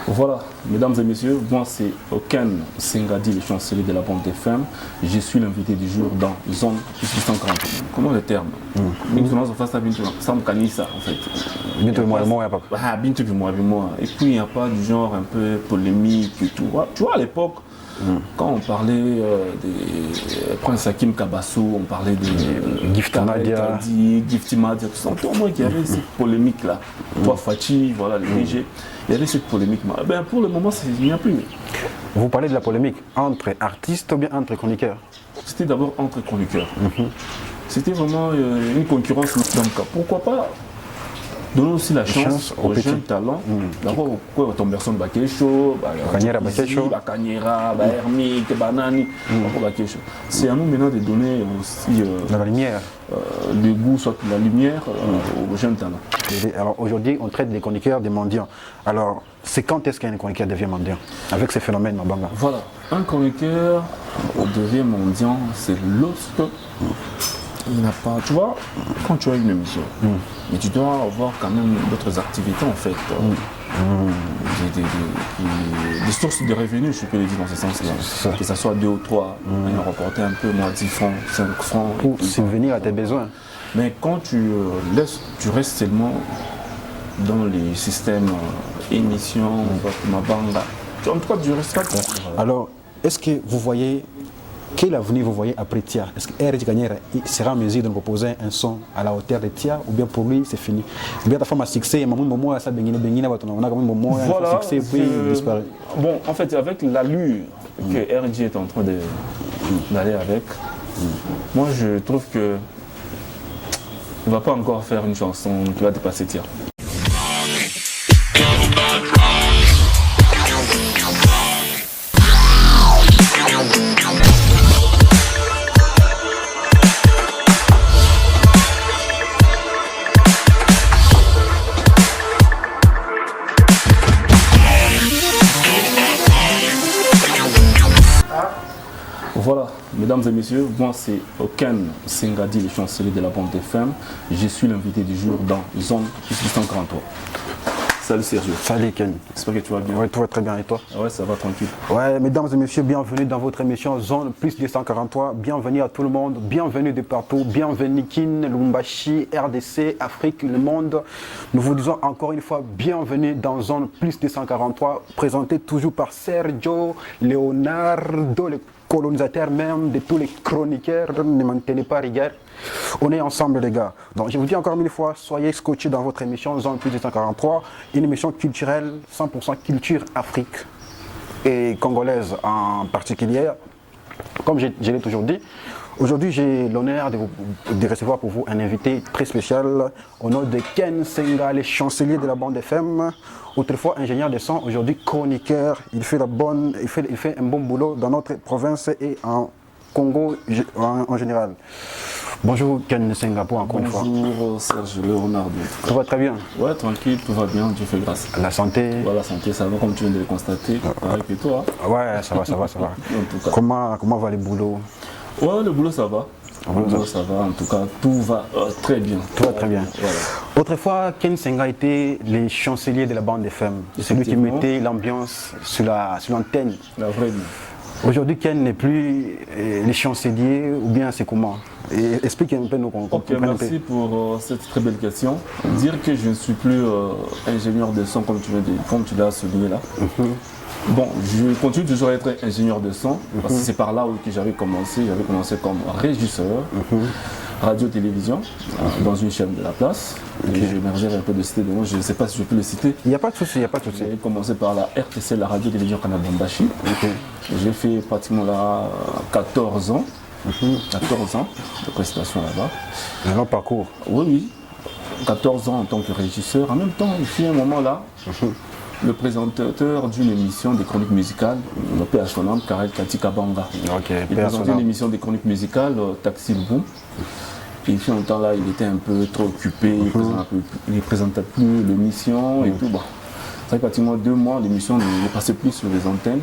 Voilà, mesdames et messieurs, moi c'est Ken Sengadi, le chancelier de la bande FM. Je suis l'invité du jour dans Zone 640. Comment le terme ça me canise ça en fait. Et puis il n'y a pas du genre un peu polémique et tout. Tu vois à l'époque, quand on parlait des Prince Hakim Kabasso, on parlait de Gifty Madia, tout ça. Au moins qu'il y avait cette polémique là. Toi Fachi, voilà le DG. Il y avait cette polémique. Ben, pour le moment, il n'y a plus. Vous parlez de la polémique entre artistes ou bien entre chroniqueurs? C'était d'abord entre chroniqueurs. C'était vraiment une concurrence. Donc pourquoi pas donner aussi la chance aux jeunes talents. D'abord, pourquoi ton personne Bakesho, Bakanyera, Hermite, Banani, c'est à nous maintenant de donner aussi la lumière. Le goût, soit la lumière aux jeunes talents. Alors aujourd'hui, on traite des chroniqueurs des mendiants. Alors, c'est quand est-ce qu'un chroniqueur devient mendiant avec ces phénomènes en Banga? Voilà, un chroniqueur devient mendiant, c'est lorsque il n'a pas, tu vois, quand tu as une émission, mais tu dois avoir quand même d'autres activités en fait, des sources de revenus, je peux le dire dans ce sens-là, que ce soit 2 ou 3, un reporter un peu, moi 10 francs, 5 francs. Pour subvenir à tes besoins. Mais quand tu restes seulement dans les systèmes émissions, ma bande, en tout cas tu restes pas. Alors, est-ce que vous voyez, quel avenir vous voyez après Tia? Est-ce que R.J. Kanyera sera en mesure de nous proposer un son à la hauteur de Tia, ou bien pour lui c'est fini? Ou bien ta femme a succès, maman ça on a quand même un succès puis il disparaît. Bon, en fait, avec l'allure que R.J. est en train d'aller avec, moi je trouve que on ne va pas encore faire une chanson qui va dépasser Tia. Voilà, mesdames et messieurs, moi c'est Ken Sengadi, le chancelier de la bande FM. Je suis l'invité du jour dans Zone 643. Salut Sergio. Salut Ken. J'espère que tu vas bien. Oui, tout va très bien et toi? Ouais, ça va tranquille. Ouais, mesdames et messieurs, bienvenue dans votre émission Zone plus 243. Bienvenue à tout le monde, bienvenue de partout, bienvenue Kin, Lumbashi, RDC, Afrique, le monde. Nous vous disons encore une fois bienvenue dans Zone plus 243, présenté toujours par Sergio Leonardo, le colonisateur même de tous les chroniqueurs. Ne maintenez pas rigueur. On est ensemble les gars. Donc je vous dis encore 1000 fois, soyez scotchés dans votre émission Zone plus 243, une émission culturelle, 100% culture Afrique et congolaise en particulier. Comme je l'ai toujours dit, aujourd'hui j'ai l'honneur de recevoir pour vous un invité très spécial au nom de Ken Senga, le chancelier de la bande FM, autrefois ingénieur de son, aujourd'hui chroniqueur. Il fait un bon boulot dans notre province et en Congo en général. Bonjour Ken Sengapo encore une fois. Bonjour Serge Leonardo. Tout va très bien? Ouais, tranquille, tout va bien, Dieu fait grâce. La santé? Ouais, la santé, ça va comme tu viens de le constater, pareil que toi. Ouais, ça va. En tout cas. Comment va le boulot? Ouais, le boulot ça va. Ça va, en tout cas, tout va très bien. Tout va très bien. Voilà. Autrefois, Ken Senga était le chancelier de la bande FM. Celui qui mettait l'ambiance sur l'antenne. La vraie vie. Aujourd'hui, Ken n'est plus le chancelier, ou bien c'est comment? Explique un peu nos Ok, merci pour cette très belle question. Dire que je ne suis plus ingénieur de son comme tu l'as souligné là. Bon, je continue toujours à être ingénieur de son, parce que c'est par là que j'avais commencé. J'avais commencé comme régisseur, radio-télévision, dans une chaîne de la place. Et je m'émergerai un peu de citer de nom, je ne sais pas si je peux le citer. Il n'y a pas de souci, J'ai commencé par la RTC, la radio-télévision Kanabambashi. J'ai fait pratiquement là 14 ans. 14 ans de prestation là-bas. Un long parcours. Oui. 14 ans en tant que régisseur. En même temps, il fut un moment là, le présentateur d'une émission des chroniques musicales, le paix à son âme, Karel Katika Banga. Il présentait une émission des chroniques musicales, Taxi Boom. Et puis en temps là, il était un peu trop occupé, il ne présentait plus l'émission et tout. Bon. Ça fait pratiquement 2 mois, l'émission ne passait plus sur les antennes.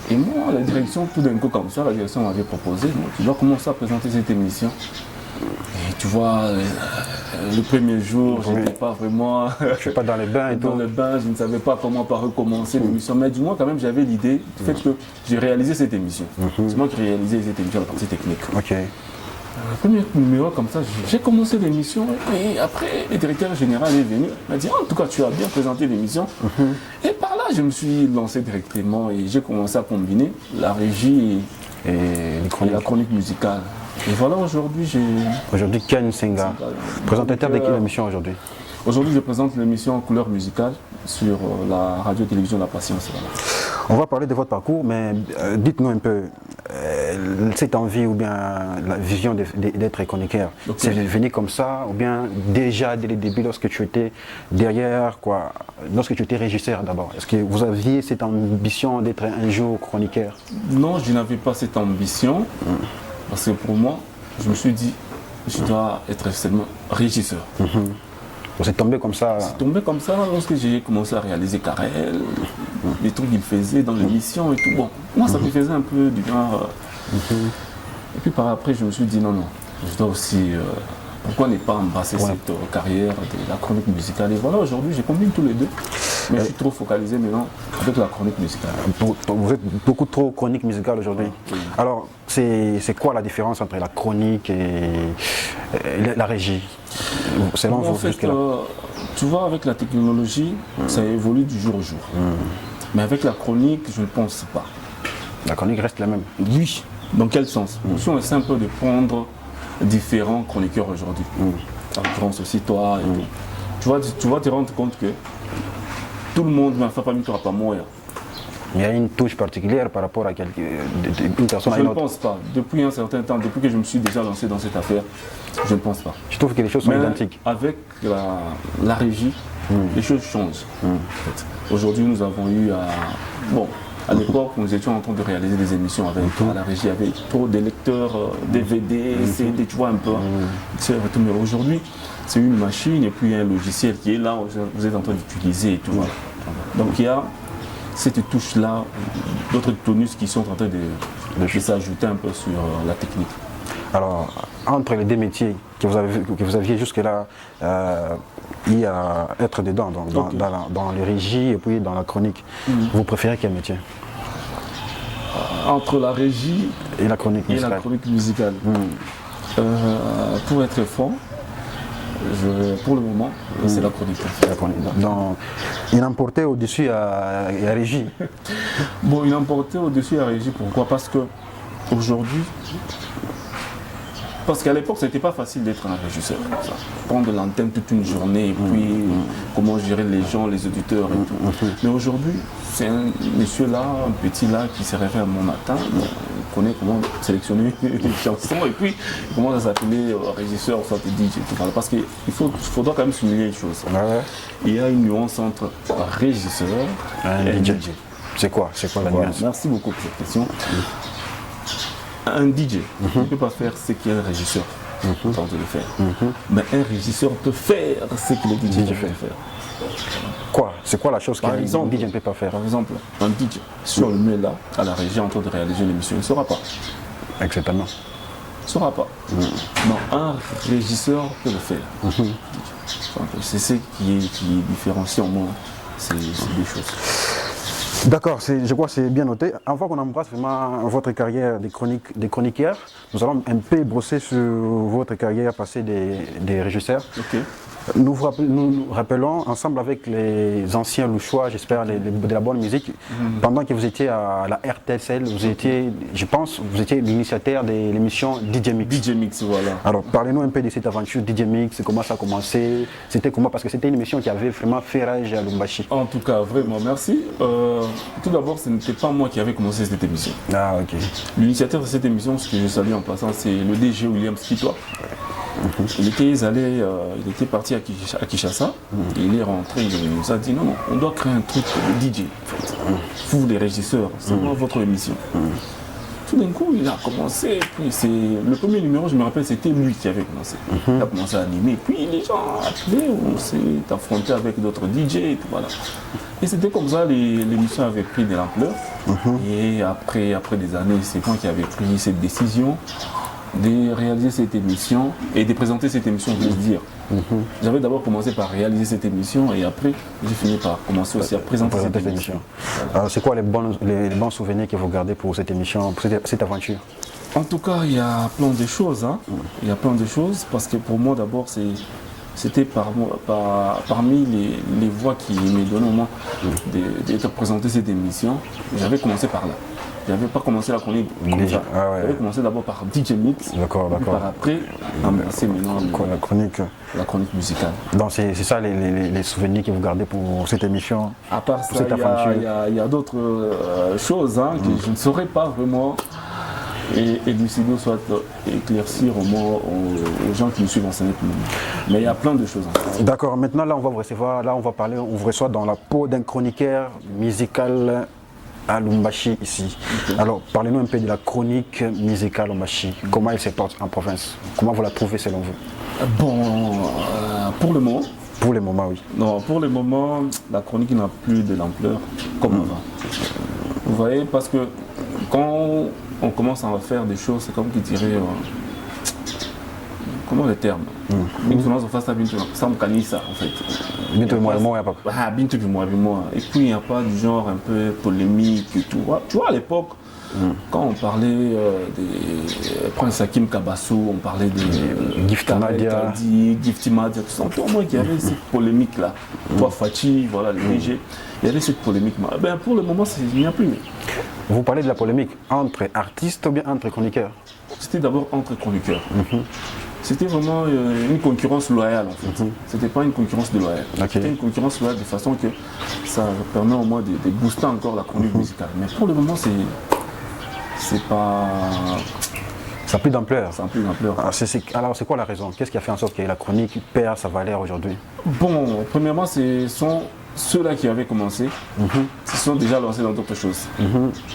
Et moi, la direction, tout d'un coup comme ça, la direction m'avait proposé, tu dois commencer à présenter cette émission. Et tu vois, le premier jour, je n'étais pas vraiment... Je suis pas dans les bains et tout. Dans le bain, je ne savais pas comment recommencer l'émission. Mais du moins, quand même, j'avais l'idée du fait que j'ai réalisé cette émission. C'est moi qui réalisais cette émission, la partie technique. Ok. Le premier numéro comme ça, j'ai commencé l'émission et après le directeur général est venu, il m'a dit en tout cas tu as bien présenté l'émission. Et par là je me suis lancé directement et j'ai commencé à combiner la régie et la chronique musicale. Et voilà aujourd'hui j'ai... Aujourd'hui Ken Senga, présentateur de quelle émission aujourd'hui? Aujourd'hui je présente l'émission Couleur musicale sur la radio-télévision La Patience. Voilà. On va parler de votre parcours, mais dites-nous un peu, cette envie ou bien la vision d'être chroniqueur, c'est venu comme ça ou bien déjà dès le début lorsque tu étais derrière, quoi, lorsque tu étais régisseur d'abord? Est-ce que vous aviez cette ambition d'être un jour chroniqueur? Non, je n'avais pas cette ambition, parce que pour moi, je me suis dit, je dois être seulement régisseur. C'est tombé comme ça? C'est tombé comme ça lorsque j'ai commencé à réaliser Karel, les trucs qu'il faisait dans l'émission et tout. Bon, moi ça me faisait un peu du bien. Et puis par après, je me suis dit non, je dois aussi... pourquoi ne pas embrasser cette carrière de la chronique musicale? Et voilà, aujourd'hui, j'ai combine tous les deux. Mais je suis trop focalisé maintenant avec la chronique musicale. Vous êtes beaucoup trop chronique musicale aujourd'hui. Oui. Alors, c'est quoi la différence entre la chronique et la régie? Selon vous, en fait, tu vois, avec la technologie, ça évolue du jour au jour. Mais avec la chronique, je ne pense pas. La chronique reste la même? Oui. Dans quel sens? Si on essaie un peu de prendre différents chroniqueurs aujourd'hui, en l'occurrence aussi toi, et tout. Tu vas te rendre compte que tout le monde ne fait pas mieux pas moi. Il y a une touche particulière par rapport à une personne à une autre? Je ne pense pas. Depuis un certain temps, depuis que je me suis déjà lancé dans cette affaire, je ne pense pas. Je trouve que les choses sont identiques. Avec la régie, les choses changent. En fait. Aujourd'hui, nous avons eu à... Bon, à l'époque, nous étions en train de réaliser des émissions avec la régie, il y avait trop de lecteurs DVD, CD, tu vois un peu. Mais aujourd'hui, c'est une machine et puis un logiciel qui est là, vous êtes en train d'utiliser et tout. Donc il y a cette touche-là, d'autres tonus qui sont en train de s'ajouter un peu sur la technique. Alors, entre les deux métiers que vous aviez jusque-là, il y a être dedans, dans les régies et puis dans la chronique. Vous préférez quel métier? Entre la régie et la chronique musicale. Pour être franc, pour le moment, c'est la chronique. Donc, il emportait au-dessus à la régie. Bon, il emportait au-dessus à la régie, pourquoi? Parce que aujourd'hui, parce qu'à l'époque, c'était pas facile d'être un régisseur. Prendre l'antenne toute une journée et puis comment gérer les gens, les auditeurs et tout. Mais aujourd'hui, c'est un monsieur là, un petit là qui se réveille à mon matin, il connaît comment sélectionner les chansons et puis il commence à s'appeler régisseur, soit DJ et tout. Parce qu'il faudra quand même souligner une chose. Il y a une nuance entre régisseur et DJ. C'est quoi la nuance? Merci beaucoup pour cette question. Un DJ ne peut pas faire ce qu'un régisseur tente de faire. Mais un régisseur peut faire ce que le DJ peut faire. Quoi? C'est quoi la chose qu'un DJ ne peut pas faire? Par exemple, un DJ, si on le met là, à la régie en train de réaliser l'émission, il ne saura pas. Exactement. Il ne saura pas. Non, un régisseur peut le faire. C'est ce qui différencie en moi ces deux choses. D'accord, je crois que c'est bien noté. Avant qu'on embrasse vraiment votre carrière des chroniqueurs, nous allons un peu brosser sur votre carrière passée des régisseurs. Nous rappelons ensemble avec les anciens louchois, j'espère, de la bonne musique, pendant que vous étiez à la RTSL, vous étiez, je pense, vous étiez l'initiateur de l'émission DJ Mix. DJ Mix, voilà. Alors, parlez-nous un peu de cette aventure DJ Mix, comment ça a commencé, c'était comment, parce que c'était une émission qui avait vraiment fait rage à Lubumbashi. En tout cas, vraiment, merci. Tout d'abord, ce n'était pas moi qui avais commencé cette émission. Ah, ok. L'initiateur de cette émission, ce que je salue en passant, c'est le DG William Skitois. Il était parti à Kinshasa, il est rentré, il nous a dit non, on doit créer un truc de DJ. En fait. Vous les régisseurs, c'est votre émission. Tout d'un coup, il a commencé, puis le premier numéro, je me rappelle, c'était lui qui avait commencé. Il a commencé à animer, puis les gens appelaient, on s'est affronté avec d'autres DJ, et tout, voilà. Et c'était comme ça, l'émission avait pris de l'ampleur. Et après des années, c'est moi qui avais pris cette décision de réaliser cette émission et de présenter cette émission, je veux dire. J'avais d'abord commencé par réaliser cette émission et après, j'ai fini par commencer aussi à présenter cette émission. Alors, c'est quoi les bons souvenirs que vous gardez pour cette émission, pour cette aventure? En tout cas, il y a plein de choses. Hein. Il y a plein de choses parce que pour moi, d'abord, c'était parmi les voix qui me donnaient au moins de présenter cette émission. J'avais commencé par là. Je n'avais pas commencé la chronique comme ça. J'avais commencé d'abord par DJ Mix. D'accord. Par après, c'est maintenant la chronique musicale. Donc c'est ça les souvenirs que vous gardez pour cette émission? À part ça, il y a d'autres choses hein, que je ne saurais pas vraiment élucider ou soit éclaircir au moins aux gens qui nous suivent en scène. Mais il y a plein de choses. D'accord, maintenant là on va vous recevoir, on vous reçoit dans la peau d'un chroniqueur musical à Lubumbashi ici. Okay. Alors parlez-nous un peu de la chronique musicale à Lubumbashi. Comment elle se porte en province? Comment vous la trouvez selon vous? Bon, pour le moment. Pour le moment, oui. Non, pour le moment, la chronique n'a plus de l'ampleur comme avant. Vous voyez, parce que quand on commence à faire des choses, c'est comme qui dirait, comment le terme? Ça me canise ça en fait. Et puis il n'y a pas du genre un peu polémique et tout. Tu vois à l'époque, quand on parlait de Prince Hakim Kabassou, on parlait de Gifty Madia, tout ça. Au moins qu'il y avait cette polémique là. Toi Fachi, voilà le DG, il y avait cette polémique. Ben, pour le moment, il n'y a plus. Vous parlez de la polémique entre artistes ou bien entre chroniqueurs? C'était d'abord entre chroniqueurs. C'était vraiment une concurrence loyale en fait. C'était pas une concurrence déloyale. C'était une concurrence loyale de façon que ça permet au moins de booster encore la chronique musicale. Mais pour le moment, c'est pas... Ça n'a plus d'ampleur. Ça n'a plus d'ampleur. Alors c'est quoi la raison? Qu'est-ce qui a fait en sorte que la chronique perd sa valeur aujourd'hui? Bon, premièrement, ce sont ceux-là qui avaient commencé, se sont déjà lancés dans d'autres choses.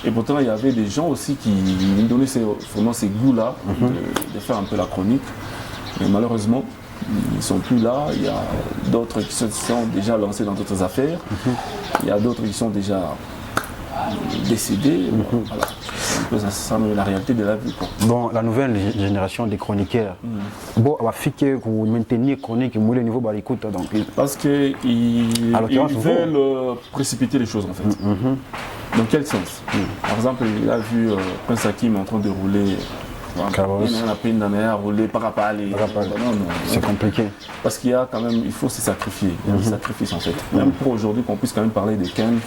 Et pourtant, il y avait des gens aussi qui nous donnaient vraiment ces goûts-là de faire un peu la chronique. Mais malheureusement, ils ne sont plus là. Il y a d'autres qui se sont déjà lancés dans d'autres affaires. Il y a d'autres qui sont déjà décédés. Voilà. C'est un peu la réalité de la vie. Bon, la nouvelle génération des chroniqueurs, bon, on va fiquer pour maintenir chronique et mouler niveau bah écoute donc. Parce qu'ils veulent précipiter les choses en fait. Dans quel sens? Par exemple, il a vu Prince Hakim en train de rouler. C'est compliqué. Parce qu'il y a quand même, il faut se sacrifier. Il y a des sacrifices en fait. Même pour aujourd'hui qu'on puisse quand même parler de Ken,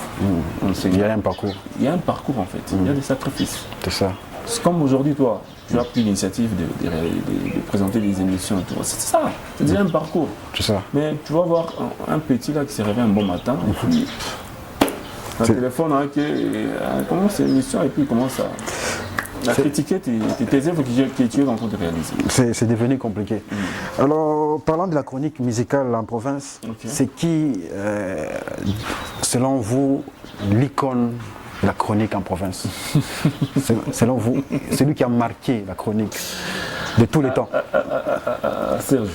il y a un parcours. Il y a un parcours en fait. Il y a des sacrifices. C'est ça. C'est comme aujourd'hui toi, tu as pris l'initiative de présenter des émissions. C'est ça. C'est déjà un parcours. C'est ça. Mais tu vas voir un petit là qui s'est réveillé un bon matin. Et puis, un téléphone qui commence l'émission et puis il commence à critiquer tes œuvres que tu es en train de réaliser. C'est devenu compliqué. Alors, parlant de la chronique musicale en province, c'est qui, selon vous, l'icône de la chronique en province? Selon vous, celui qui a marqué la chronique de tous les temps? Serge.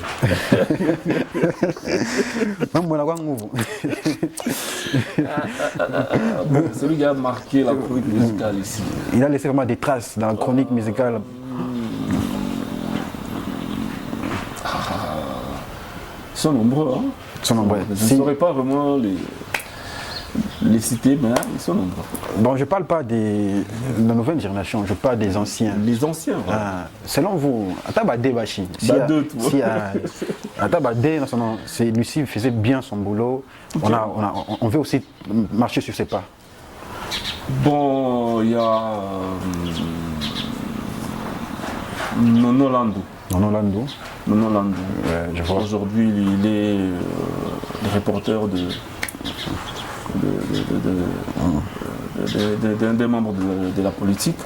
Celui qui a marqué la chronique musicale ici. Il a laissé vraiment des traces dans la chronique musicale. Ils sont nombreux. Hein? Ils sont nombreux. Je ne saurais pas vraiment les citer, mais ils sont nombreux. Bon, je ne parle pas de la nouvelle génération, je parle des anciens. Les anciens, voilà. Selon vous, Atabadé Bachi, Lucie faisait bien son boulot, on veut aussi marcher sur ses pas. Bon, il y a Nono Landou. Je vois. Aujourd'hui, il est le reporter d'un des membres de la politique.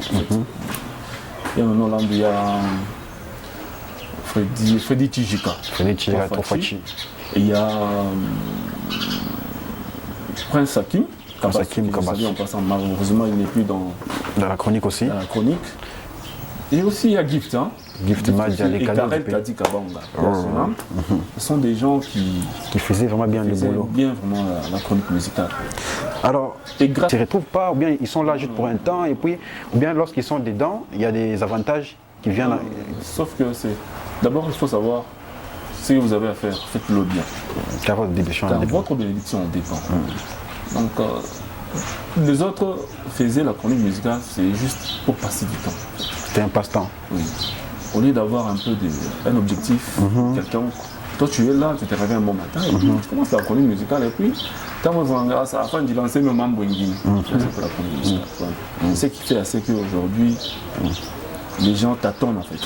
Il y a Nono Landou, il y a Freddy Tijika. Trop Fachi. Et il y a Prince Hakim. En passant, malheureusement, il n'est plus dans la chronique aussi. Dans la chronique. Et aussi, il y a Gift. Gift Madia, et Karel Kadi Kabanga. Ce sont des gens qui faisaient vraiment bien le boulot. Bien vraiment la chronique musicale. Alors, tu ne retrouves pas, ou bien ils sont là juste pour un temps, et puis, ou bien lorsqu'ils sont dedans, il y a des avantages qui viennent. Sauf que c'est. D'abord, il faut savoir ce que vous avez à faire, faites-le bien. Car votre bénédiction en dépend. Donc, les autres faisaient la chronique musicale, c'est juste pour passer du temps. C'était un passe-temps. Oui. Au lieu d'avoir un peu un objectif, quelqu'un. Toi, tu es là, tu te réveilles un bon matin, et puis tu commences la chronique musicale, et puis, quand vous en grâce à la fin, tu lances même un bringing. C'est pour la chronique musicale. C'est ce qui fait assez qu'aujourd'hui, les gens t'attendent en fait.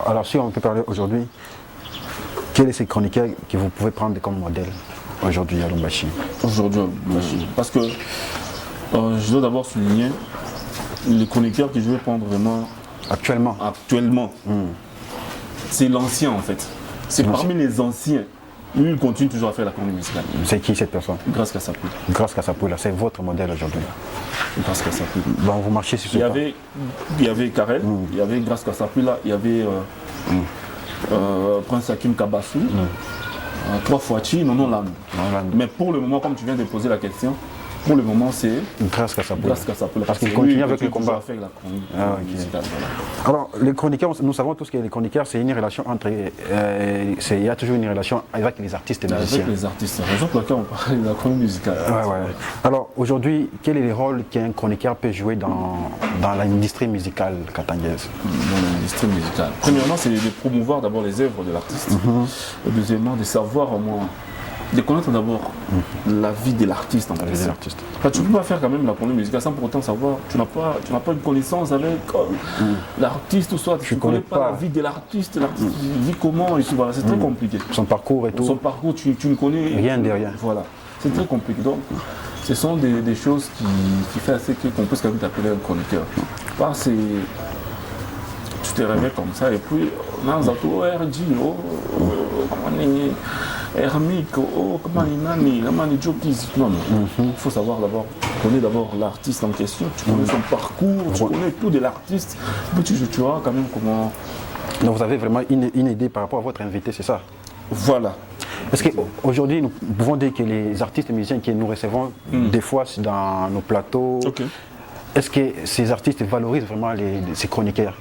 Alors, si on peut parler aujourd'hui, quels sont ces chroniqueurs que vous pouvez prendre comme modèle aujourd'hui à Lubumbashi? Aujourd'hui à Lubumbashi. Parce que je dois d'abord souligner les chroniqueurs que je vais prendre vraiment actuellement. C'est l'ancien en fait. C'est parmi les anciens. Lui, il continue toujours à faire la chronique musicale. C'est qui cette personne? Grâce Kassapula. Grâce Kassapula, c'est votre modèle aujourd'hui. Grâce Kassapula. Bon, vous marchez sur ce point. Il y avait Karel, il y avait Grâce Kassapula, il y avait Prince Hakim Kabassou, 3 fois Chi, non Lam. Mais pour le moment, comme tu viens de poser la question, pour le moment, c'est Grâce Kassapula. Parce qu'il continue avec le combat. Avec la chronique musicale. Alors, les chroniqueurs, nous savons tous que les chroniqueurs, c'est une relation entre. Il y a toujours une relation avec les artistes et les musiciens. Avec les artistes, c'est la raison pour laquelle on parle de la chronique musicale. Alors, aujourd'hui, quel est le rôle qu'un chroniqueur peut jouer dans l'industrie musicale katangaise? Dans l'industrie musicale. Premièrement, c'est de promouvoir d'abord les œuvres de l'artiste. Et deuxièmement, de savoir au moins. De connaître d'abord la vie de l'artiste en fait. Tu ne peux pas faire quand même la chronique musicale sans pour autant savoir, tu n'as pas une connaissance avec l'artiste ou soit tu ne connais pas la vie de l'artiste vit comment et tout, voilà, c'est très compliqué. Son parcours et tout. Son parcours, tu ne connais rien derrière. Voilà, c'est très compliqué. Donc, ce sont des choses qui font assez qu'on peut quand même t'appeler un chroniqueur. Parce que tu te réveilles comme ça et puis on a un RG, Hermique, comment il faut savoir d'abord, tu connais d'abord l'artiste en question, tu connais son parcours, tu connais tout de l'artiste, puis tu vois quand même comment. Donc vous avez vraiment une idée par rapport à votre invité, c'est ça? Voilà. Parce qu'aujourd'hui, nous pouvons dire que les artistes et musiciens que nous recevons des fois dans nos plateaux, est-ce que ces artistes valorisent vraiment ces chroniqueurs?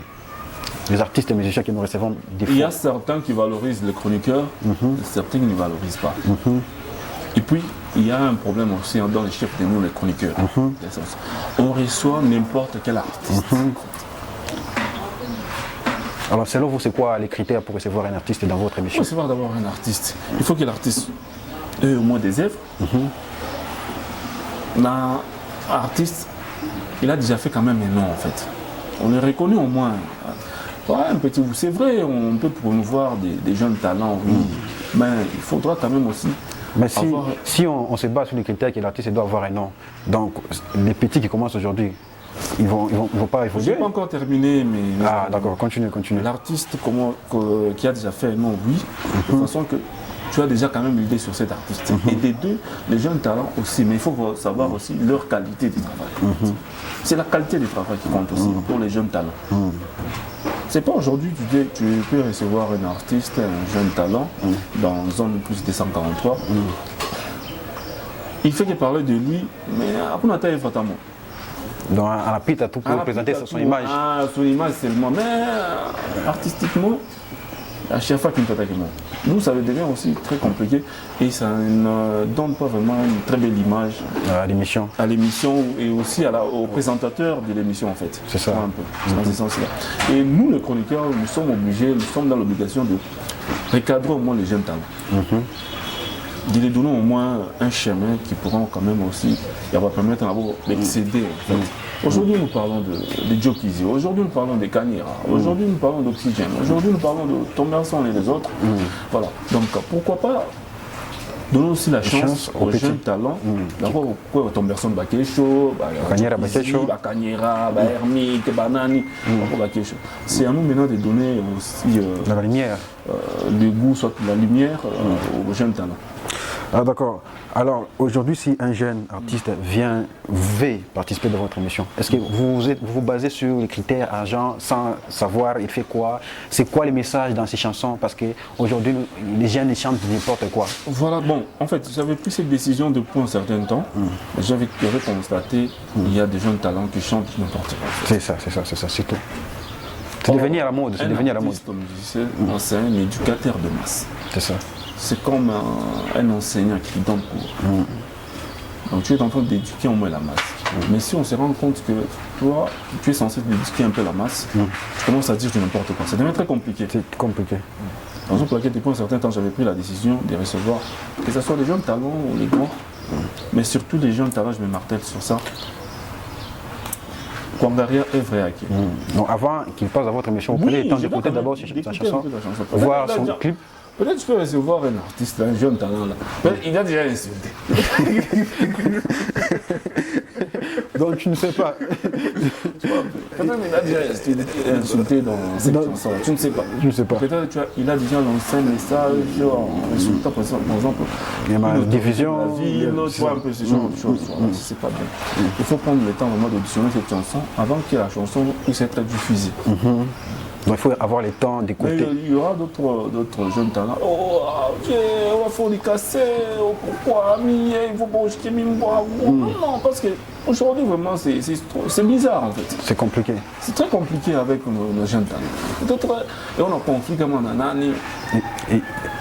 Les artistes et musiciens que nous recevons des fois. Il y a certains qui valorisent les chroniqueurs, certains qui ne valorisent pas. Et puis, il y a un problème aussi dans les chefs de nous, les chroniqueurs. On reçoit n'importe quel artiste. Alors, selon vous, c'est quoi les critères pour recevoir un artiste dans votre émission? Pour recevoir d'abord un artiste, il faut que l'artiste ait au moins des œuvres. L'artiste, il a déjà fait quand même un nom en fait. On le reconnaît au moins. Un petit, c'est vrai, on peut promouvoir des jeunes talents, oui, mais il faudra quand même aussi. Mais si on se base sur les critères que l'artiste doit avoir un nom, donc les petits qui commencent aujourd'hui, ils vont pas évoluer. Je n'ai pas encore terminé, mais. Ah d'accord, continue. L'artiste qui a déjà fait un nom, oui, de façon que tu as déjà quand même l'idée sur cet artiste. Et des deux, les jeunes talents aussi, mais il faut savoir aussi leur qualité de travail. C'est la qualité du travail qui compte aussi pour les jeunes talents. C'est pas aujourd'hui, tu peux recevoir un artiste, un jeune talent, dans zone plus 243. Il fait que parler de lui, mais après on a taillé fatalement. Donc à la pite, tout pour présenter son image. Son image seulement, mais artistiquement, à chaque fois qu'il t'attaque moi. Nous, ça devient aussi très compliqué et ça ne donne pas vraiment une très belle image à l'émission. À l'émission et aussi au présentateur de l'émission en fait. C'est ça. Un peu, dans ce sens-là. Et nous, les chroniqueurs, nous sommes dans l'obligation de recadrer au moins les jeunes talents. De les donner au moins un chemin qui pourront quand même aussi permettre d'accéder. En fait. Aujourd'hui, nous parlons de Jokizi, aujourd'hui, nous parlons de Kanyera, aujourd'hui, nous parlons d'Oxygène, aujourd'hui, nous parlons de Thomerson et les autres. Voilà. Donc, pourquoi pas donner aussi la chance aux jeunes talents. D'abord, pourquoi Thomerson Bakesho, Kanyera, Hermique, Banani, Bakesho. C'est à nous maintenant de donner aussi la lumière. Le goût, soit la lumière aux jeunes talents. Ah d'accord. Alors aujourd'hui, si un jeune artiste veut participer dans votre émission, est-ce que vous vous basez sur les critères argent sans savoir il fait quoi? C'est quoi les messages dans ces chansons? Parce qu'aujourd'hui, les jeunes ils chantent n'importe quoi. Voilà, bon, en fait, j'avais pris cette décision depuis un certain temps. J'avais constaté qu'il y a des jeunes talents qui chantent n'importe quoi. C'est ça, c'est tout. C'est devenu à la mode. C'est devenu à la mode. Comme je disais, c'est un éducateur de masse. C'est ça. C'est comme un enseignant qui donne cours. Donc tu es en train d'éduquer au moins la masse. Mais si on se rend compte que toi, tu es censé éduquer un peu la masse, tu commences à dire du n'importe quoi. Ça devient très compliqué. C'est compliqué. Par exemple, depuis un certain temps, j'avais pris la décision de recevoir, que ce soit les jeunes talents ou les grands, mais surtout les jeunes talents, je me martèle sur ça. Kwangaria est vrai acquis. Donc avant qu'il passe à votre émission, vous prenez le temps d'écouter d'abord sa chanson, voir son clip. Peut-être que tu peux recevoir un artiste, un jeune talent là. Il a déjà insulté. Donc tu ne sais pas. Peut-être qu'il a déjà insulté dans cette chanson. Tu ne sais pas. Je ne sais pas. Peut-être qu'il a déjà lancé un message en insultant par exemple il y a ma division. La ville, tu vois un peu ce genre de choses. C'est pas bien. Il faut prendre le temps vraiment d'auditionner cette chanson avant que la chanson puisse être diffusée. Donc il faut avoir le temps d'écouter. Il y aura d'autres jeunes talents. Oh, ok, on va faire des cassettes, pourquoi, il faut pas jeter mes mois. Non, parce qu'aujourd'hui, vraiment, c'est bizarre en fait. C'est compliqué. C'est très compliqué avec nos jeunes talents. Et on a conflit comme un année.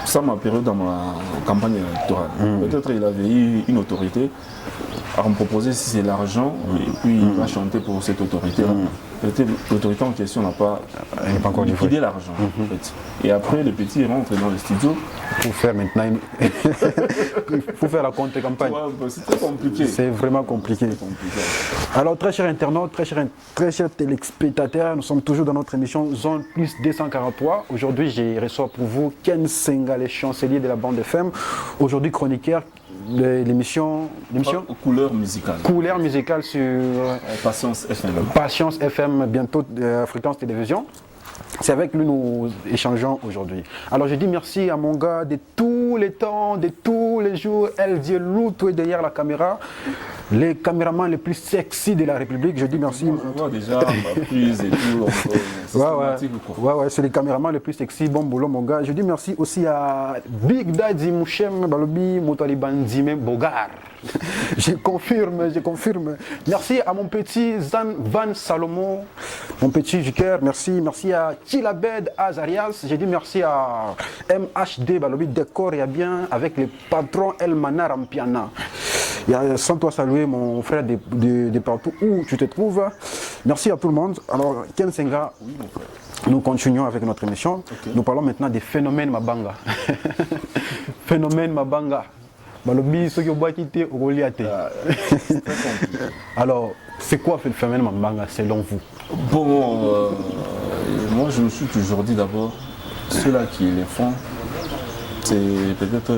Ça m'a perdu dans ma campagne électorale. Peut-être il avait eu une autorité à me proposer si c'est l'argent, et puis il va chanter pour cette autorité-là. Peut-être l'autorité en question n'a pas liquidé l'argent. En fait. Et après, le petit rentre dans le studio. Il faut faire maintenant il faut faire la contre-campagne. Ouais, c'est très compliqué. C'est vraiment compliqué. Alors, très chers internautes, très chers téléspectateurs, nous sommes toujours dans notre émission Zone Plus 243. Aujourd'hui, je reçois pour vous Ken Senga, le chancelier de la bande FM. Aujourd'hui, chroniqueur de l'émission Couleur musicale. Couleur musicale sur Patience FM. Patience FM, bientôt Fréquence Télévision. C'est avec lui que nous échangeons aujourd'hui. Alors je dis merci à mon gars de tous les temps, de tous les jours. El Dielou, tout est derrière la caméra. Les caméramans les plus sexy de la République. Je dis merci. On voit déjà ma prise et tout. Ouais, c'est les caméramans les plus sexy. Bon boulot, mon gars. Je dis merci aussi à Big Daddy Mouchem Balobi Motali Bandime Bogar. Je confirme. Merci à mon petit Zan Van Salomon, mon petit du cœur. Merci à Tilabed Azarias. J'ai dit merci à MHD Balobi Décor et bien avec le patron El Manar Ampiana. Sans toi saluer mon frère de partout où tu te trouves. Merci à tout le monde. Alors Ken Senga, nous continuons avec notre émission. Nous parlons maintenant des phénomènes Mabanga. Phénomène Mabanga. Alors, c'est quoi le phénomène Mabanga selon vous? Bon, moi je me suis toujours dit d'abord, ceux-là qui les font, c'est peut-être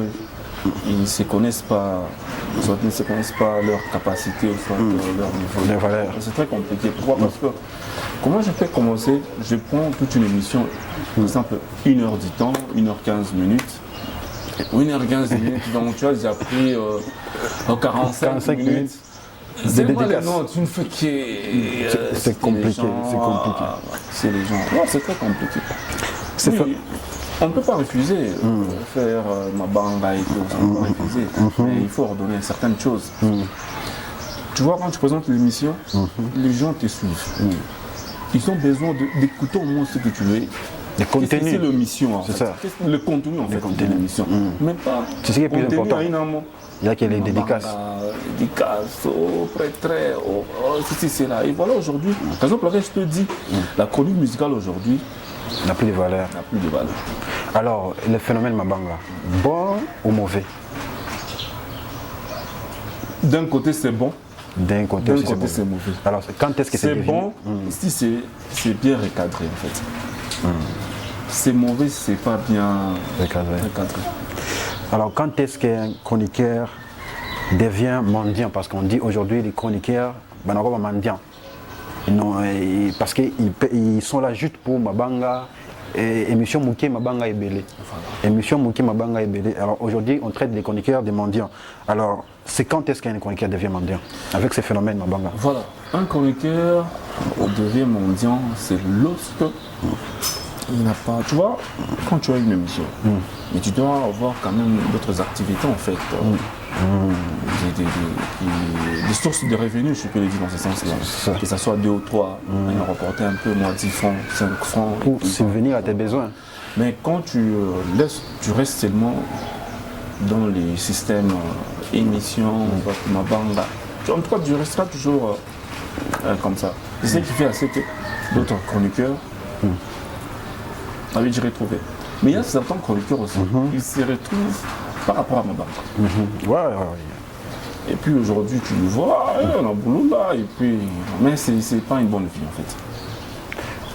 ils ne se connaissent pas, soit ils ne se connaissent pas leur capacité, soit leur niveau. C'est très compliqué. Pourquoi? Parce que comment je peux commencer? Je prends toute une émission, par exemple 1h du temps, 1h15 minutes. 1h15 minutes, donc tu as déjà pris 45 minutes. C'est dédicace. Non, tu ne fais que. C'est compliqué, c'est les gens. Non, c'est très compliqué. Oui, on ne peut pas refuser faire ma banga et tout, on peut pas refuser. Mais il faut ordonner certaines choses. Tu vois, quand tu présentes l'émission, les gens te suivent. Ils ont besoin d'écouter au moins ce que tu veux. Le contenu. C'est l'émission en fait. Ça. Le contenu en fait de l'émission. Même pas. C'est ce qui est plus important. Il y a les dédicaces. Dédicaces, prêtre, ceci, c'est là. Et voilà aujourd'hui, par exemple, je te dis, la chronique musicale aujourd'hui n'a plus de valeur. Alors, le phénomène Mabanga, bon ou mauvais? D'un côté, c'est bon. D'un côté, c'est mauvais. Alors, quand est-ce que c'est bon si c'est bien recadré en fait. C'est mauvais si c'est pas bien recadré. Alors quand est-ce qu'un chroniqueur devient mendiant? Parce qu'on dit aujourd'hui les chroniqueurs, ben on va mendiant. Parce qu'ils sont là juste pour Mabanga, émission Mouké Mabanga et Belé. Émission Mouké Mabanga et Belé. Alors aujourd'hui on traite les chroniqueurs de mendiants. Alors c'est quand est-ce qu'un chroniqueur devient mendiant avec ces phénomènes Mabanga? Voilà, un chroniqueur devient mendiant, c'est lorsque il n'a pas, tu vois, quand tu as une émission, mais tu dois avoir quand même d'autres activités en fait, des sources de revenus, je peux le dire dans ce sens-là. Que ce soit 2 ou 3, on reporter un peu, moi 10 francs, 5 francs. Pour subvenir à tes besoins. Mais quand tu restes seulement dans les systèmes émissions, Mabanga, en tout cas tu resteras toujours comme ça. C'est ce qui fait assez que d'autres chroniqueurs avaient dû retrouver. Mais il y a certains chroniqueurs aussi, ils se retrouvent par rapport à Mabanga. Et puis aujourd'hui tu le vois, on a boulot là, et puis... mais c'est pas une bonne vie en fait.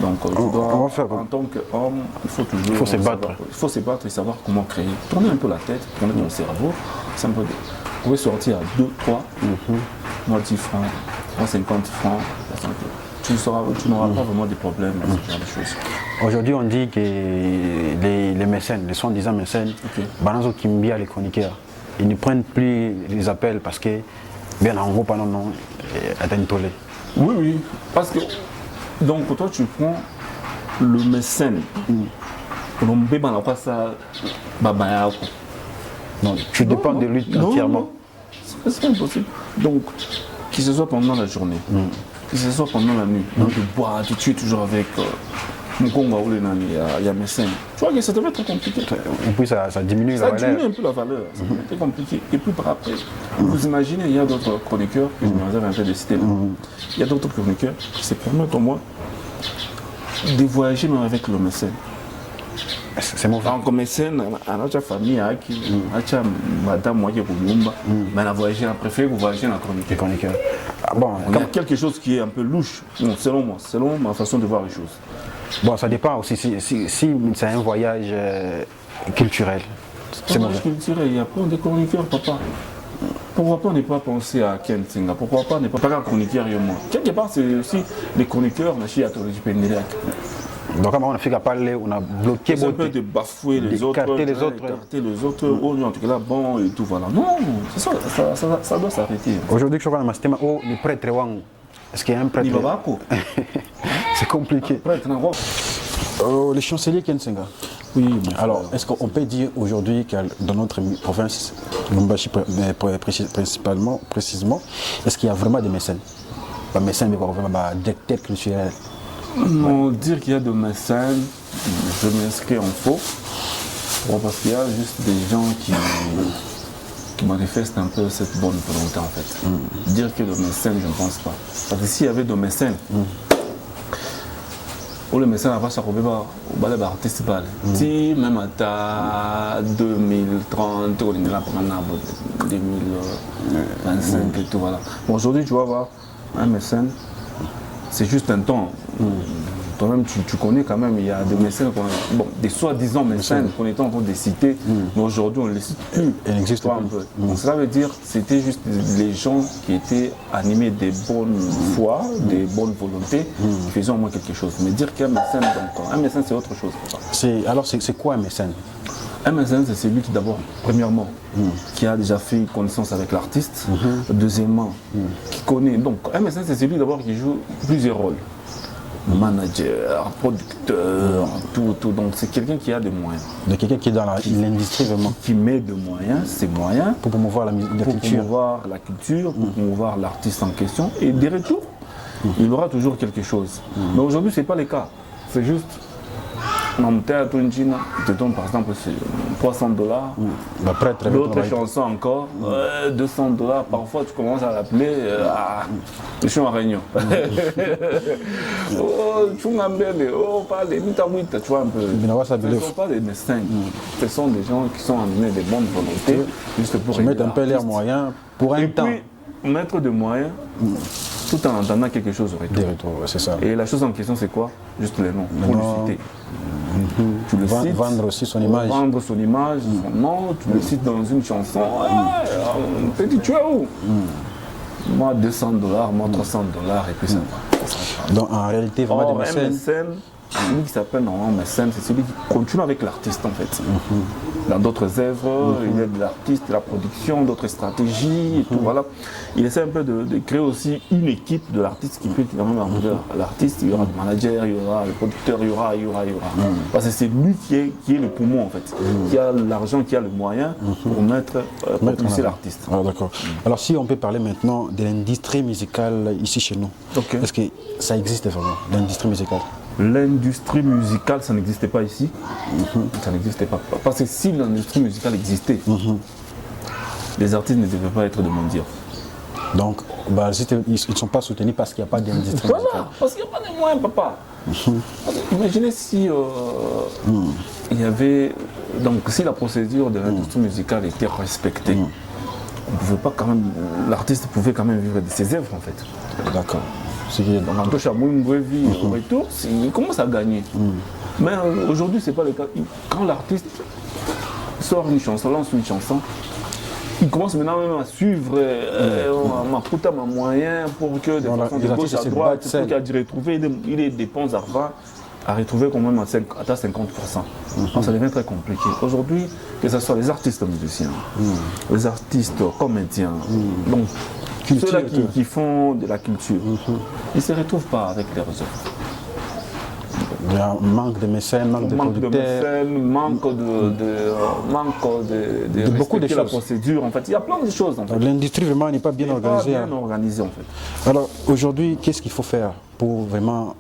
Donc en tant qu'homme, il faut toujours... Il faut se battre. Il faut se battre et savoir comment créer. Tourner un peu la tête, tourner ton cerveau, c'est un peu... Vous pouvez sortir à 2, 3, moi 10 francs, moi 50 francs, tu n'auras pas vraiment de problèmes à ce genre de choses. Aujourd'hui, on dit que les mécènes, les soi-disant mécènes, Bananzo Kimbia, les chroniqueurs, ils ne prennent plus les appels parce que, bien en gros, pendant non, est tollé. Oui, parce que, donc toi tu prends le mécène, non, tu dépends de lui entièrement. C'est impossible. Donc, qu'il se soit pendant la journée, qu'il se soit pendant la nuit, dans le bois, tu es toujours avec Mukonga ou il y a mécène. Tu vois que ça devait être compliqué. Et puis ça diminue la valeur. Ça diminue un peu la valeur, c'est compliqué. Et puis par après, vous imaginez, il y a d'autres chroniqueurs, je me réserve un peu de citer là. Il y a d'autres chroniqueurs qui se permettent au moins de voyager même avec le mécène. C'est mon frère. Comme mécène, à notre famille, à madame Moye Koulumba, mais elle a voyagé, elle a préféré voyager dans la chroniqueur. Ah bon, il y a quelque chose qui est un peu louche, selon moi, selon ma façon de voir les choses. Bon, ça dépend aussi si c'est un voyage culturel. C'est un voyage culturel, il y a plein de chroniqueurs, papa. Pourquoi pas ne pas penser à Ken Tsinga? Pourquoi pas ne pas parler à chroniqueur et moi? Quelque part, c'est aussi les chroniqueurs, donc, on a fait qu'à parler, on a bloqué un peu de bafouer les autres, écarter les autres, en tout cas là, bon et tout, voilà. Non, ça doit s'arrêter. Aujourd'hui, je crois que le prêtre Wang. Est-ce qu'il y a un prêtre? C'est compliqué. Le chancelier Ken Tsinga. Oui. Alors, est-ce qu'on peut dire aujourd'hui que dans notre province, Lubumbashi précisément, est-ce qu'il y a vraiment des mécènes? Pas mécènes, mais vraiment des directeurs culturels. Non, dire qu'il y a de mécènes, je m'inscris en faux. Parce qu'il y a juste des gens qui manifestent un peu cette bonne volonté en fait. Dire qu'il y a de mécènes, je ne pense pas. Parce que s'il y avait de mécènes, ou le mécène va se retrouver au artiste si même à 2030, on est là pour 2025 et tout voilà. Bon, aujourd'hui tu vas voir un mécène, c'est juste un temps. Toi-même tu connais quand même, il y a des mécènes, bon, des soi-disant mécènes qu'on était en train de citer, mais aujourd'hui on ne les cite plus. Il n'existe pas. Donc ça veut dire que c'était juste les gens qui étaient animés des bonnes foi, des bonnes volontés, qui faisaient au moins quelque chose. Mais dire qu'un mécène, donc, un mécène c'est autre chose. Alors c'est quoi un mécène? Un mécène, c'est celui qui d'abord, premièrement, qui a déjà fait connaissance avec l'artiste. Deuxièmement, qui connaît. Donc un mécène, c'est celui d'abord qui joue plusieurs rôles. Manager, producteur, tout. Donc c'est quelqu'un qui a des moyens. De quelqu'un qui est dans l'industrie vraiment. Qui met des moyens, ses moyens. Pour promouvoir la culture. Pour promouvoir la culture, pour promouvoir l'artiste en question. Et des retours, il aura toujours quelque chose. Mais aujourd'hui, ce n'est pas le cas. C'est juste... Mon théâtre, te donne par exemple $300. D'autres chansons encore, $200. Parfois tu commences à l'appeler je suis en réunion. Tu vois un peu. Ce ne sont pas des médecins. Ce sont des gens qui sont animés de bonnes volontés. Juste pour mettre un peu leurs moyens pour un temps. Et puis mettre des moyens. Tout en entendant quelque chose au retour. C'est ça. Et la chose en question, c'est quoi? Juste le nom, pour le citer. Tu le cites, vendre aussi son image. Vendre son image, son nom, tu le cites dans une chanson. Petit, tu es où? Moi, $200, moi, $300, et puis ça va. Donc en réalité, vraiment des mécènes. celui qui s'appelle normalement mécène, c'est celui qui continue avec l'artiste en fait. Dans d'autres œuvres, il aide l'artiste, la production, d'autres stratégies et tout, voilà. Il essaie un peu de créer aussi une équipe de l'artiste qui peut quand même arriver à l'artiste. Il y aura le manager, il y aura le producteur, il y aura. Parce que c'est lui qui est le poumon en fait, qui a l'argent, qui a le moyen pour propulser l'artiste. Ah, d'accord. Alors si on peut parler maintenant de l'industrie musicale ici chez nous, est-ce que ça existe vraiment, l'industrie musicale? L'industrie musicale, ça n'existait pas ici. Ça n'existait pas. Parce que si l'industrie musicale existait, les artistes ne devaient pas être demandés. Donc, ils ne sont pas soutenus parce qu'il n'y a pas d'industrie musicale. Voilà, parce qu'il n'y a pas de moyens, papa. Imaginez si il y avait... Donc, si la procédure de l'industrie musicale était respectée, on pouvait pas quand même... L'artiste pouvait quand même vivre de ses œuvres, en fait. D'accord. Donc, en touche à une vraie vie, au retour, il commence à gagner. Mais aujourd'hui, ce n'est pas le cas. Quand l'artiste sort une chanson, lance une chanson, il commence maintenant même à suivre ma moyen pour que de façon de gauche à droite, pour qu'il y retrouver, il dépense d'argent à retrouver quand même à 50%. Donc ça devient très compliqué. Aujourd'hui, que ce soit les artistes musiciens, les artistes comédiens, donc ceux-là qui font de la culture, ils ne se retrouvent pas avec leurs œuvres. Il y a un manque de mécènes, manque de producteurs, manque de beaucoup de choses. La procédure, en fait, il y a plein de choses. En fait. L'industrie vraiment n'est pas bien organisée. Pas bien organisée, en fait. Alors aujourd'hui, qu'est-ce qu'il faut faire pour vraiment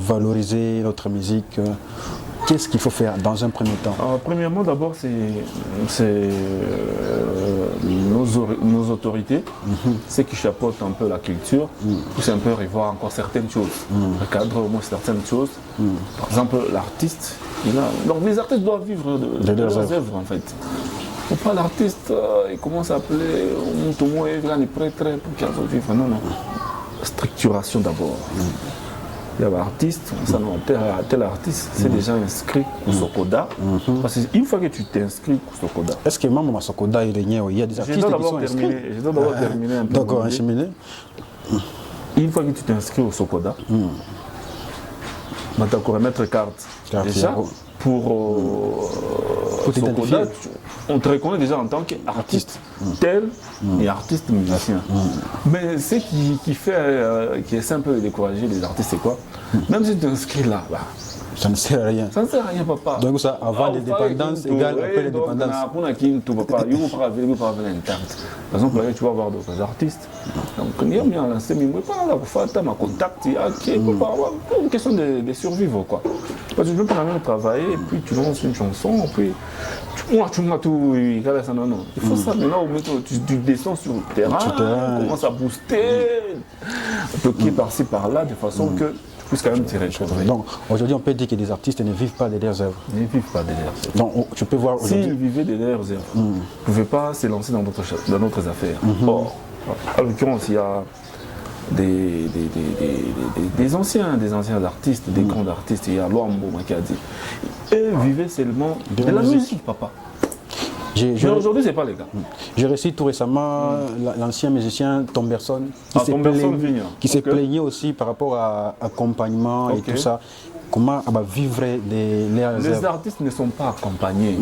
valoriser notre musique? Qu'est-ce qu'il faut faire dans un premier temps? Premièrement, d'abord, c'est nos autorités, ceux qui chapeautent un peu la culture, pour un peu revoir encore certaines choses, recadrer au moins certaines choses. Par exemple, l'artiste, donc les artistes doivent vivre de leurs œuvres, en fait. Il ne faut pas l'artiste, il commence à appeler Moutomo et les prêtres pour qu'ils vivent. Non. Structuration d'abord. Il y a l'artiste, tel artiste, c'est déjà inscrit au Sokoda. Parce qu'une fois que tu t'inscris au Sokoda. Est-ce que même au Sokoda, il y a des artistes qui sont inscrits? Je dois d'abord terminer un peu. D'accord, acheminer. Une fois que tu t'inscris au Sokoda, tu vas remettre carte. Déjà, pour Sokoda, on te reconnaît déjà en tant qu'artiste tel et artiste musicien. Mais ce qui essaie un peu de décourager les artistes, c'est quoi? Même si tu t'inscris là, ça ne sert à rien. Ça ne sert à rien, papa. Donc ça, avant l'indépendance égale après l'indépendance. Par exemple, là, tu vas voir d'autres artistes. Donc, il y a bien lancé, mais pas là, pour faire ma contact, pour une question de survivre, quoi. Parce que tu peux quand même travailler, et puis tu lances une chanson, puis tu m'as tout, non. Il faut ça maintenant, tu descends sur le terrain, tu commences à booster, toquer par-ci, par-là, de façon que tu puisses quand même tirer. Donc aujourd'hui, on peut dire que les artistes ne vivent pas de leurs œuvres. Ils ne vivent pas de leurs œuvres. Donc tu peux voir aujourd'hui. S'ils vivaient de leurs œuvres, ils ne pouvaient pas se lancer dans d'autres affaires. Or, en l'occurrence, il y a des anciens artistes, des grands artistes, il y a Luambo qui a dit. Eux vivaient seulement de la musique, papa. Mais aujourd'hui, ce n'est pas le cas. J'ai reçu tout récemment l'ancien musicien Tomberson qui se plaignait aussi par rapport à l'accompagnement et tout ça. Comment vivre les artistes ne sont pas accompagnés.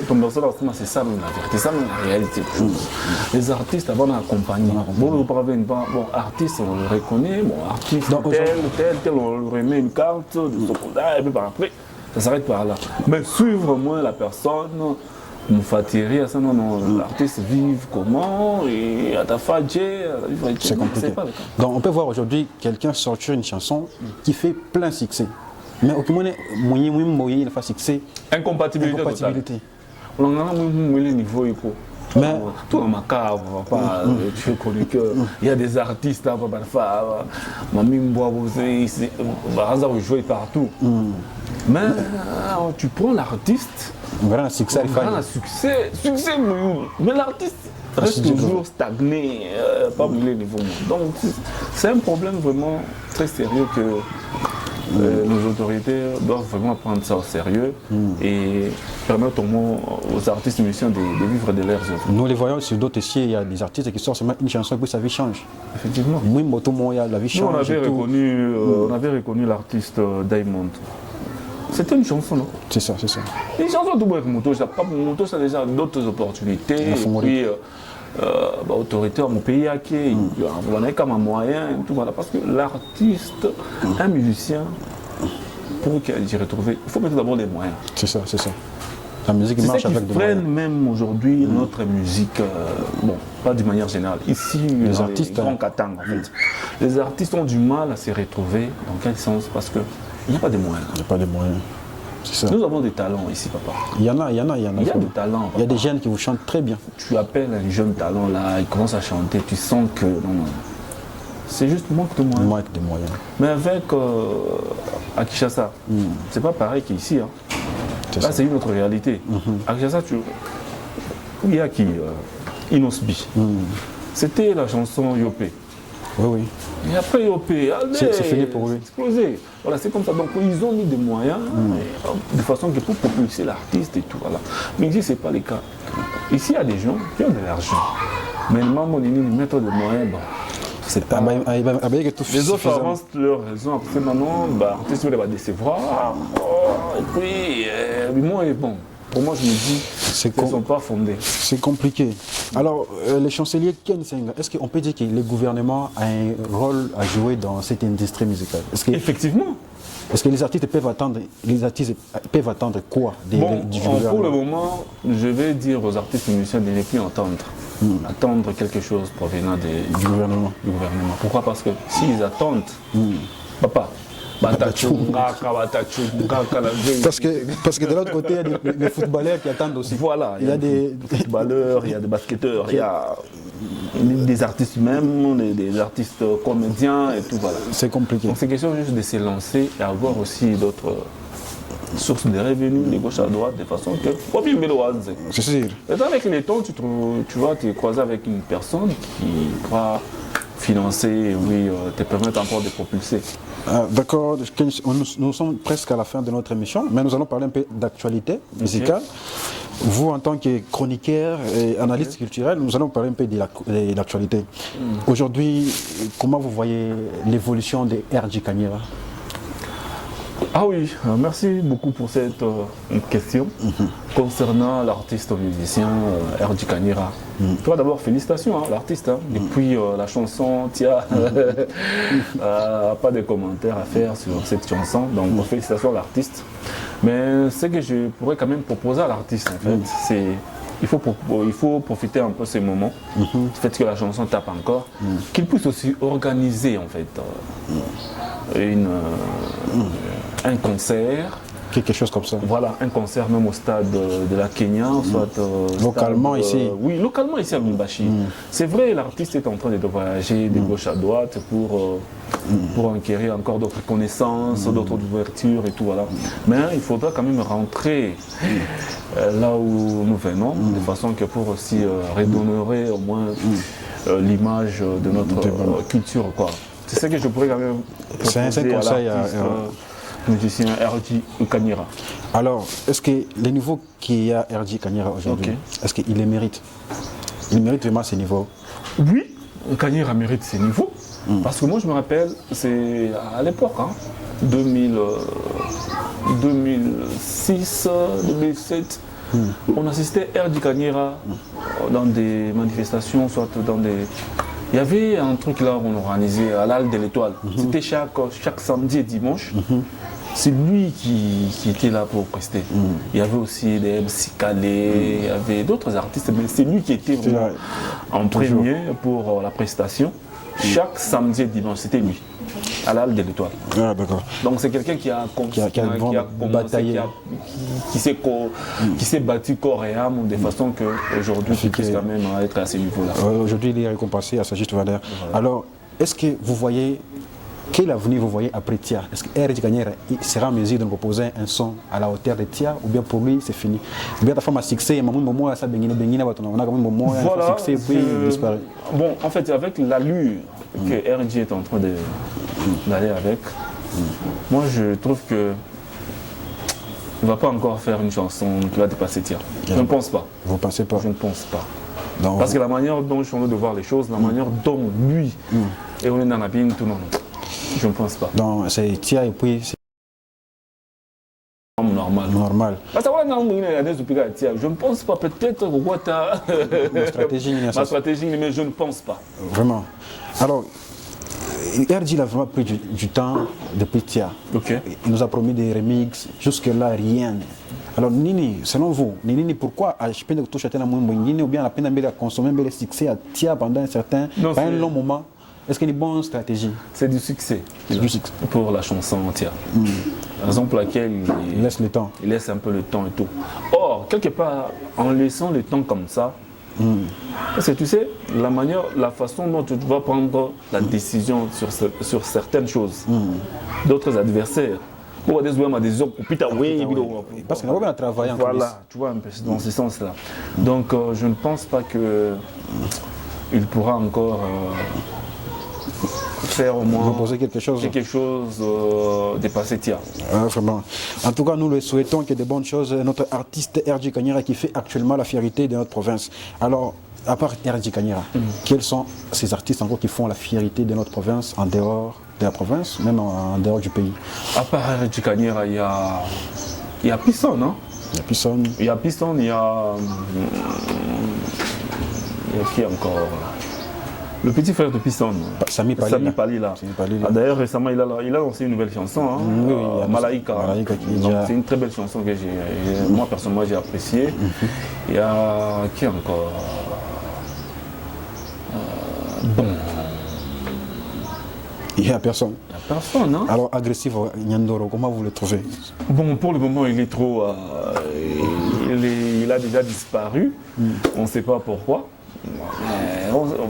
Tomberson, c'est ça même la vérité, c'est ça même la réalité. Les artistes avant d'accompagner. Bon, artiste, on le reconnaît, artiste tel, on lui remet une carte de Sokoda, et puis par après, ça s'arrête par là. Mais suivre moins la personne, me fatiguer à ça, non, l'artiste vive comment, et à ta c'est compliqué. Donc on peut voir aujourd'hui quelqu'un sortir une chanson qui fait plein succès. Mais au moins, il fait succès. Incompatibilité. On a un niveau. Mais tout dans ma cave, tu es connu qu'il y a des artistes là, vous jouez partout. Mais tu prends l'artiste, succès, mais l'artiste reste toujours stagné, pas brûler les niveaux. Donc c'est un problème vraiment très sérieux que Nos autorités doivent vraiment prendre ça au sérieux et permettre aux artistes musiciens de vivre de leurs œuvres. Nous les voyons sur d'autres sites, il y a des artistes qui sortent seulement une chanson et puis sa vie change. Effectivement. Oui, la vie change. Nous, on avait reconnu l'artiste Diamond. C'était une chanson, non? C'est ça, c'est ça. Une chanson tout avec Moto, ça a déjà d'autres opportunités. Et puis, autorité, mon pays a qui, on a comme un moyen, tout voilà. Parce que l'artiste, un musicien, pour qu'il y ait retrouvé, il faut mettre d'abord les moyens. C'est ça, c'est ça. La musique marche avec des moyens. Même aujourd'hui notre musique, bon, pas d'une manière générale. Ici, les artistes, en fait. Les artistes ont du mal à se retrouver. Dans quel sens? Parce qu'il n'y a pas de moyens. Il n'y a pas de moyens. Ça. Nous avons des talents ici, papa. Il y en a. Il y a des talents. Papa. Il y a des jeunes qui vous chantent très bien. Tu appelles un jeune talent là, il commence à chanter, tu sens que non. C'est juste manque de moyens. Manque de moyens. Mais avec à Kinshasa, c'est pas pareil qu'ici. Hein. Là, c'est une autre réalité. À Kinshasa, il y a qui Inosbi. C'était la chanson Yopé. Oui. Et après Yopé, c'est fini pour lui. Explosé. Voilà, c'est comme ça. Donc ils ont mis des moyens de façon que pour propulser l'artiste et tout. Voilà. Mais ici, ce n'est pas le cas. Ici, il y a des gens qui ont de l'argent. Mais le maman, ils mettent des moyens. Bon, c'est pas... Les autres avancent leur raison. Après, maintenant, l'artiste va décevoir. Et puis, moi, bon. Pour moi, je me dis qu'ils ne sont pas fondés. C'est compliqué. Alors, les chanceliers Ken Senga, est-ce qu'on peut dire que le gouvernement a un rôle à jouer dans cette industrie musicale? Effectivement. Est-ce que les artistes peuvent attendre quoi du gouvernement? Pour le moment, je vais dire aux artistes musiciens de ne plus attendre quelque chose provenant du gouvernement. Pourquoi? Parce que s'ils attendent, papa, parce que de l'autre côté, il y a des footballeurs qui attendent aussi. Voilà, il y a des footballeurs, il y a des basketteurs, il y a des artistes même, des artistes comédiens et tout, voilà. C'est compliqué. Donc c'est question juste de se lancer et avoir aussi d'autres sources de revenus de gauche à droite, de façon que... C'est sûr. Et avec les temps, tu vas te croiser avec une personne qui pourra financer, te permettre encore de propulser. D'accord, nous sommes presque à la fin de notre émission, mais nous allons parler un peu d'actualité musicale. Vous, en tant que chroniqueur et analyste culturel, nous allons parler un peu de l'actualité. Aujourd'hui, comment vous voyez l'évolution de R.J. Kanyera? Ah oui, merci beaucoup pour cette question concernant l'artiste musicien R.J. Kanyera. Toi d'abord, félicitations à l'artiste. Depuis la chanson, pas de commentaires à faire sur cette chanson. Donc félicitations à l'artiste. Mais ce que je pourrais quand même proposer à l'artiste, en fait, c'est il faut profiter un peu de ces moments, du fait que la chanson tape encore, qu'il puisse aussi organiser en fait un concert. Quelque chose comme ça. Voilà, un concert même au stade de la Kenya, soit localement ici. Oui, localement ici à Lubumbashi. C'est vrai, l'artiste est en train de voyager de gauche à droite pour acquérir encore d'autres connaissances, d'autres ouvertures et tout, voilà. Mais il faudra quand même rentrer là où nous venons, de façon que pour aussi redonner au moins l'image de notre culture, quoi. C'est ce que je pourrais quand même proposer. C'est un conseil à musicien R.J. Kanyera. Alors, est-ce que le niveau qu'il y a R.J. Kanyera aujourd'hui, est-ce qu'il les mérite? Il mérite vraiment ces niveaux? Oui, Kanyera mérite ces niveaux. Parce que moi, je me rappelle, c'est à l'époque, 2006, 2007, on assistait R.J. Kanyera dans des manifestations, soit dans des... Il y avait un truc là où on organisait à l'Halle de l'Étoile. C'était chaque samedi et dimanche. C'est lui qui était là pour prester. Il y avait aussi des MC Calais, il y avait d'autres artistes, mais c'est lui qui était vraiment en premier pour la prestation. Chaque samedi et dimanche, c'était lui, à l'Halle de l'Étoile. Ah, d'accord. Donc c'est quelqu'un qui a bataillé, qui s'est battu corps et âme de façon qu'aujourd'hui, il puisse quand même être à ce niveau-là. Aujourd'hui, il est récompensé à sa juste valeur. Voilà. Alors, est-ce que vous voyez, quel avenir vous voyez après Tia? Est-ce que R.J. Kanyera sera en mesure de nous proposer un son à la hauteur de Tia, ou bien pour lui, c'est fini? Ou bien ta femme a succès, on a quand même succès, puis il disparaît. Bon, en fait, avec l'allure que R.J. est en train d'aller avec, Moi, je trouve que il ne va pas encore faire une chanson qui va dépasser Tia. Je ne pense pas. Vous ne pensez pas? Je ne pense pas. Non. Parce que la manière dont je suis en train de voir les choses, la manière dont lui, et on est dans la bine, tout le monde. Je ne pense pas. Donc c'est Tia et puis c'est normal. Normal. Parce que je ne pense pas. Peut-être ma stratégie, mais je ne pense pas. Vraiment. Alors, RJ a vraiment pris du temps depuis Tia. Ok. Il nous a promis des remixes. Jusque-là, rien. Alors, Nini, selon vous, Nini, pourquoi je peux toucher à ou bien la peine de consommer le succès à Tia pendant un long moment? Est-ce qu'il y a une bonne stratégie? C'est du succès. Pour la chanson entière. La raison pour laquelle il laisse le temps. Il laisse un peu le temps et tout. Or, quelque part, en laissant le temps comme ça, parce que tu sais, la façon dont tu vas prendre la décision sur certaines choses, d'autres adversaires, parce qu'on a travaillé en voilà, tu vois un peu dans ce sens-là. Donc, je ne pense pas qu'il pourra encore faire au moins quelque chose dépasser Tia. Vraiment. En tout cas, nous le souhaitons qu'il y ait de bonnes choses. Notre artiste RJ Kanyera qui fait actuellement la fierté de notre province. Alors, à part RJ Kanyera, quels sont ces artistes encore qui font la fierté de notre province en dehors de la province, même en dehors du pays? À part RJ Kanyera, il y a Pisson, non? Il y a Pisson. Il y a Pisson, il y a qui encore? Le petit frère de Pisson, Sami Palila. D'ailleurs, récemment, il a lancé une nouvelle chanson, Malaika. C'est une très belle chanson que moi, personnellement, j'ai appréciée. Il y a qui encore? Il n'y a personne. Il n'y a personne, hein? Alors, agressif, Nyandoro, comment vous le trouvez? Bon, pour le moment, il est trop... il a déjà disparu. On ne sait pas pourquoi.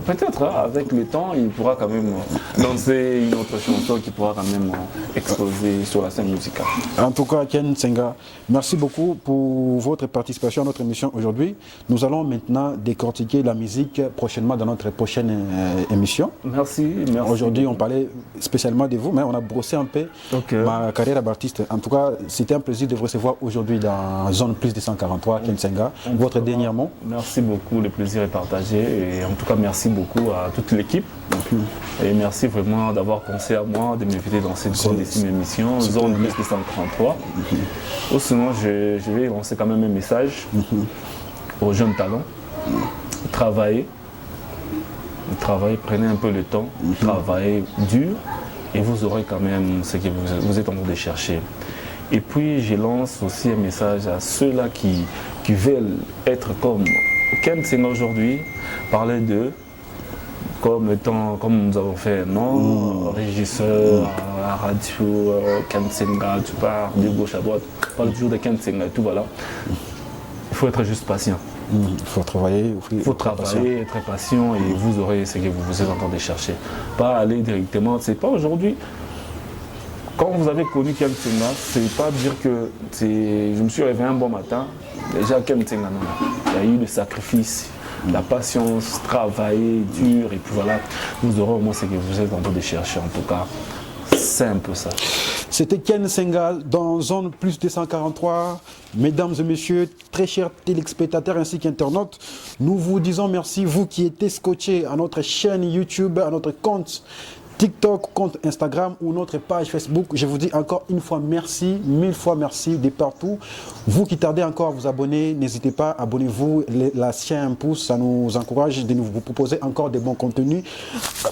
Peut-être avec le temps il pourra quand même lancer une autre chanson qui pourra quand même exploser sur la scène musicale. En tout cas, Ken Nsenga, merci beaucoup pour votre participation à notre émission aujourd'hui. Nous allons maintenant décortiquer la musique prochainement dans notre prochaine émission. Merci. Aujourd'hui on parlait spécialement de vous, mais on a brossé un peu ma carrière d'artiste. En tout cas, c'était un plaisir de vous recevoir aujourd'hui dans Zone Plus 243, Ken Nsenga. Votre dernier mot? Merci beaucoup, le plaisir est partagé. Et en tout cas, merci beaucoup à toute l'équipe. Et merci vraiment d'avoir pensé à moi, de m'inviter dans cette grandissime émission, Zone 243. Ou sinon, je vais lancer quand même un message aux jeunes talents. Travaillez, prenez un peu le temps, travaillez dur et vous aurez quand même ce que vous êtes en train de chercher. Et puis, je lance aussi un message à ceux-là qui veulent être comme Ken Nsenga aujourd'hui, parler d'eux comme nous avons fait, régisseur à la radio, Ken Nsenga, tu pars de gauche à droite, parle toujours de Ken Nsenga et tout, voilà. Il faut être juste patient. Il faut travailler, être patient et vous aurez ce que vous êtes en train de chercher. Pas aller directement, c'est pas aujourd'hui. Quand vous avez connu Ken Nsenga, c'est pas dire que je me suis réveillé un bon matin, déjà Ken Nsenga, non. Il y a eu le sacrifice, la patience, travailler dur et puis voilà, vous aurez au moins ce que vous êtes en train de chercher en tout cas. C'est un peu ça. C'était Ken Nsenga dans Zone Plus 243. Mesdames et messieurs, très chers téléspectateurs ainsi qu'internautes, nous vous disons merci, vous qui étiez scotchés à notre chaîne YouTube, à notre compte TikTok, compte Instagram ou notre page Facebook. Je vous dis encore une fois merci, 1000 fois merci de partout. Vous qui tardez encore à vous abonner, n'hésitez pas, abonnez-vous, lâchez un pouce, ça nous encourage de vous proposer encore des bons contenus.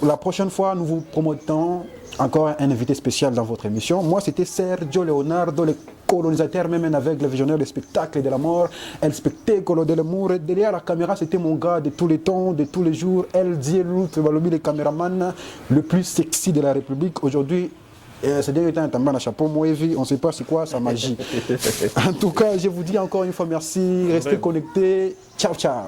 La prochaine fois, nous vous promotons encore un invité spécial dans votre émission. Moi, c'était Sergio Leonardo, le colonisateur, même avec le visionnaire du spectacle de la mort, El Spectacolo de l'amour. Derrière la caméra, c'était mon gars de tous les temps, de tous les jours, El Dielu Trebalobi, le caméraman le plus sexy de la République. Aujourd'hui, c'est dernier temps, un chapeau, on ne sait pas c'est quoi sa magie. En tout cas, je vous dis encore une fois merci, restez connectés. Ciao, ciao.